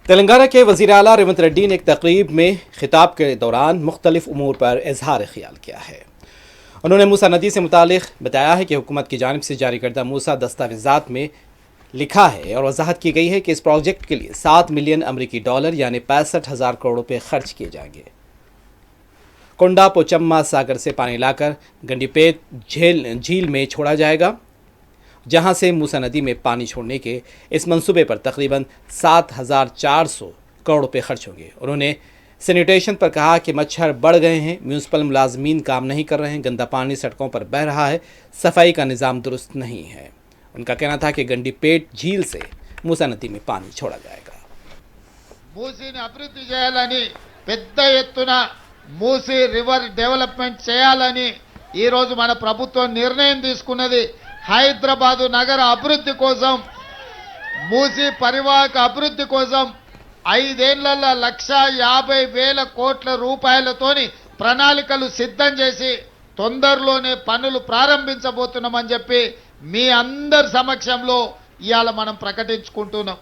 तेलंगाना के वज़ीर आला रेवंत रेड्डी ने एक तकरीब में खिताब के दौरान मुख्तलिफ उमूर पर इजहार ख्याल किया है। उन्होंने मूसा नदी से मुतालिक बताया है कि हुकूमत की जानिब से जारी करदा मूसा दस्तावेज़ात में लिखा है और वजाहत की गई है कि इस प्रोजेक्ट के लिए 7 मिलियन अमरीकी डॉलर यानी 65,000 करोड़ रुपये खर्च किए जाएंगे। कोंडा पोचम्मा सागर से पानी लाकर गंडीपेट झील में छोड़ा जाएगा, जहां से मूसा नदी में पानी छोड़ने के इस मंसूबे पर तकरीबन 7,400 करोड़ रुपये खर्च होंगे। उन्होंने सैनिटेशन पर कहा कि मच्छर बढ़ गए हैं, म्यूनसिपल मुलाजमीन काम नहीं कर रहे हैं, गंदा पानी सड़कों पर बह रहा है, सफाई का निज़ाम दुरुस्त नहीं है। उनका कहना था कि गंडीपेट झील से मूसा नदी में पानी छोड़ा जाएगा। మూసీని అభివృద్ధి చేయాలని పెద్ద ఎత్తున మూసీ రివర్ డెవలప్మెంట్ చేయాలని ఈ రోజు మన ప్రభుత్వం నిర్ణయం తీసుకున్నది। హైదరాబాద్ నగర అభివృద్ధి కోసం, మూసీ పరివాహక అభివృద్ధి కోసం 5 ఏళ్లలో 1,50,000 కోట్ల రూపాయలతోని ప్రణాళికలు సిద్ధం చేసి తొందరలోనే పనులు ప్రారంభించబోతున్నామని చెప్పి మీ అందరి సమక్షంలో ఇయాల మనం ప్రకటించుకుంటున్నాం।